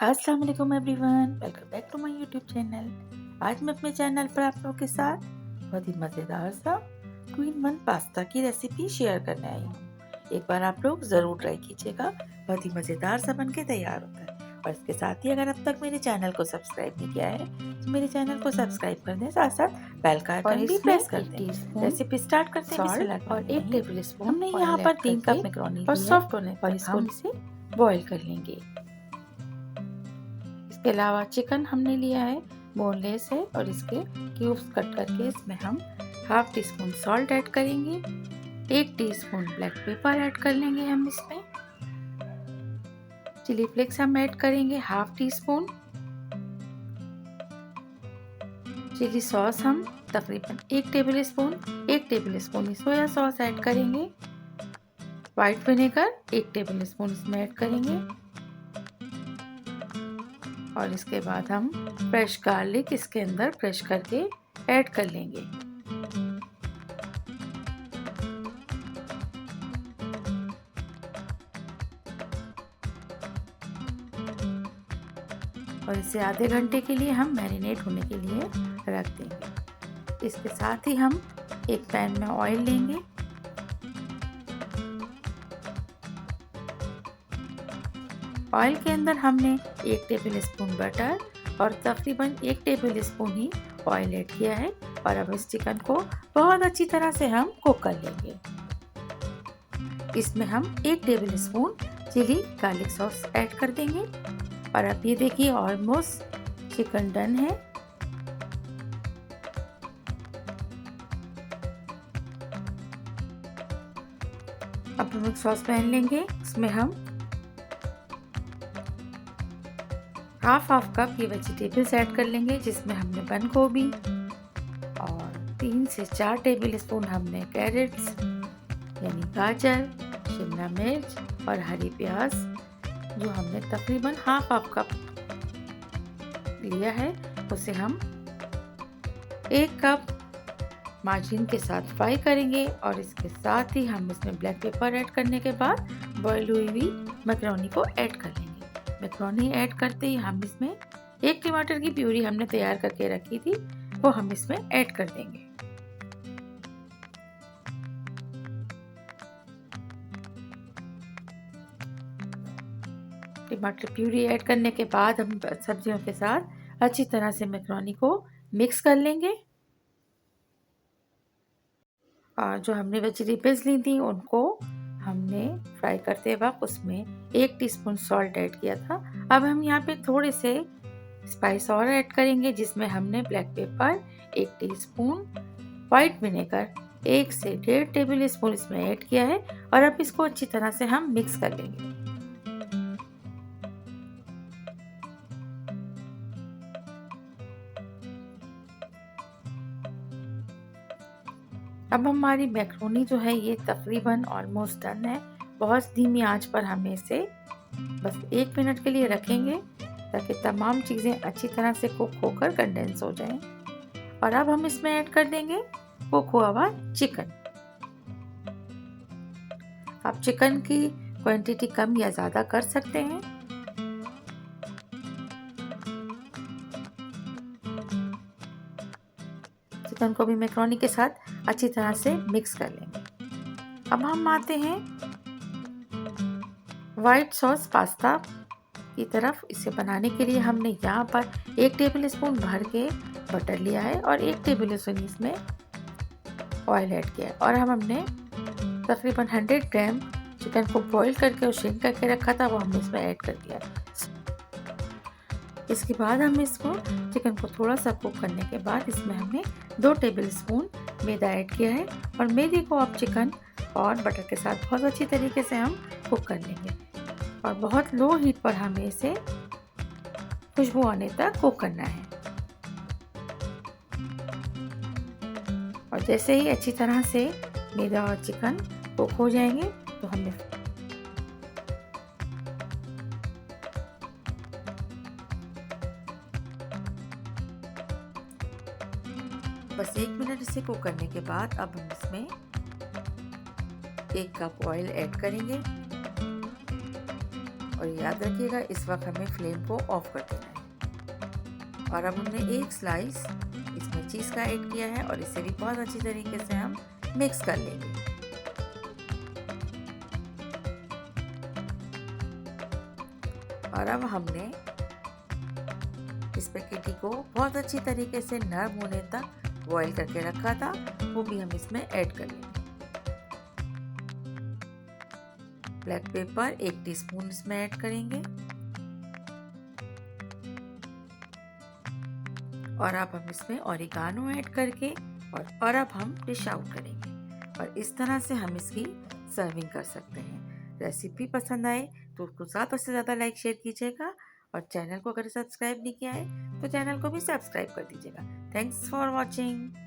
अस्सलाम वालेकुम everyone, welcome back to my YouTube channel. आज मैं अपने चैनल पर आप लोगों के साथ बहुत ही मज़ेदार सा क्वीन वन पास्ता की रेसिपी शेयर करने आई हूँ। एक बार आप लोग ज़रूर ट्राई कीजिएगा, बहुत ही मज़ेदार सा बन के तैयार होता है। और इसके साथ ही अगर अब तक मेरे चैनल को सब्सक्राइब नहीं किया है तो मेरे चैनल को सब्सक्राइब कर दें, साथ साथ बेल का और आइकन भी इसमें प्रेस कर एक दें। टीस्पून रेसिपी स्टार्ट करते हैं सॉल्ट और एक बिस्मिल्लाह। टेबलस्पून हमने यहाँ ऑयल पर ऐड 3 कप करके मैक्रोनी और ली है सॉफ्ट होने और तक इसको हम इसे बॉईल कर लेंगे। इसके अलावा चिकन हमने लिया है, बोनलेस है और इसके क्यूब्स कट करके इसमें हम half tea spoon salt add करेंगे, 1 टीस्पून ब्लैक पेपर ऐड कर लेंगे हम इसमें, चिली फ्लेक्स हम ऐड करेंगे half teaspoon, chilli sauce हम तकरीबन 1 tablespoon soya sauce add करेंगे, वाइट विनेगर 1 टेबल स्पून इसमें ऐड करेंगे और इसके बाद हम फ्रेश गार्लिक इसके अंदर क्रश करके ऐड कर लेंगे। और इसे आधे घंटे के लिए हम मैरिनेट होने के लिए रख देंगे। इसके साथ ही हम एक पैन में ऑयल लेंगे, ऑयल के अंदर हमने 1 टेबल स्पून बटर और तकरीबन 1 टेबल स्पून ही ऑयल ऐड किया है और अब इस चिकन को बहुत अच्छी तरह से हम कुक कर लेंगे। इसमें हम 1 tablespoon chilli garlic sauce add कर देंगे और अब ये देखिए ऑलमोस्ट चिकन डन है। अब हम एक सॉस पैन लेंगे, इसमें हम हाफ कप ये वेजिटेबल्स ऐड कर लेंगे, जिसमें हमने बंद गोभी और 3 से 4 टेबल स्पून हमने कैरेट्स यानी गाजर, शिमला मिर्च और हरी प्याज जो हमने तकरीबन हाफ कप लिया है उसे हम 1 कप मार्जिन के साथ फ्राई करेंगे और इसके साथ ही हम इसमें ब्लैक पेपर ऐड करने के बाद बॉईल हुई हुई मैक्रोनी को ऐड कर लेंगे। मैक्रोनी ऐड करते ही हम इसमें 1 टमाटर की प्यूरी हमने तैयार करके रखी थी वो हम इसमें ऐड कर देंगे। टमाटर प्यूरी ऐड करने के बाद हम सब्जियों के साथ अच्छी तरह से मैक्रोनी को मिक्स कर लेंगे और जो हमने वेजिटेबल्स ली थी उनको हमने फ्राई करते वक्त उसमें 1 टीस्पून सॉल्ट ऐड किया था। अब हम यहाँ पे थोड़े से स्पाइस और ऐड करेंगे, जिसमें हमने black pepper 1 teaspoon, white vinegar 1 से 1.5 टेबल स्पून इसमें ऐड किया है और अब इसको अच्छी तरह से हम मिक्स कर लेंगे। अब हमारी मैक्रोनी जो है ये तकरीबन ऑलमोस्ट डन है। बहुत धीमी आंच पर हमें इसे बस 1 मिनट के लिए रखेंगे ताकि तमाम चीज़ें अच्छी तरह से कुक होकर कंडेंस हो जाएं। और अब हम इसमें ऐड कर देंगे कुक हुआ हुआ चिकन। आप चिकन की क्वांटिटी कम या ज़्यादा कर सकते हैं। चिकन को भी मैक्रोनी के साथ अच्छी तरह से मिक्स कर लेंगे। अब हम आते हैं वाइट सॉस पास्ता की तरफ। इसे बनाने के लिए हमने यहाँ पर 1 टेबल स्पून भर के बटर लिया है और 1 टेबल स्पून इसमें ऑयल ऐड किया है और हमने तकरीबन 100 ग्राम चिकन को बॉईल करके और श्रिंक करके रखा था वो हमने इसमें ऐड कर दिया है। इसके बाद हम इसको चिकन को थोड़ा सा कुक करने के बाद इसमें हमने 2 टेबल स्पून मैदा ऐड किया है और मैदे को आप चिकन और बटर के साथ बहुत अच्छी तरीके से हम कुक कर लेंगे और बहुत लो हीट पर हमें इसे खुशबू आने तक कुक करना है। और जैसे ही अच्छी तरह से मैदा और चिकन कुक हो जाएंगे तो हमें बस 1 मिनट इसे कुक करने के बाद अब हम इसमें 1 कप ऑयल ऐड करेंगे और याद रखिएगा इस वक्त हमें फ्लेम को ऑफ कर देना है। और अब हमने एक स्लाइस इसमें चीज़ का ऐड किया है और इसे भी बहुत अच्छी तरीके से हम मिक्स कर लेंगे। और अब हमने स्पैगेटी को बहुत अच्छी तरीके से नरम होने तक बॉईल करके रखा था, वो भी हम इसमें ऐड कर लेंगे। ब्लैक पेपर 1 टीस्पून इसमें ऐड करेंगे और अब हम इसमें ऑरिगानो ऐड करके और अब हम डिश आउट करेंगे और इस तरह से हम इसकी सर्विंग कर सकते हैं। रेसिपी पसंद आए तो उसको ज़्यादा से ज़्यादा लाइक शेयर कीजिएगा और चैनल को अगर सब्सक्राइब नहीं किया है तो चैनल को भी सब्सक्राइब कर दीजिएगा। Thanks for watching.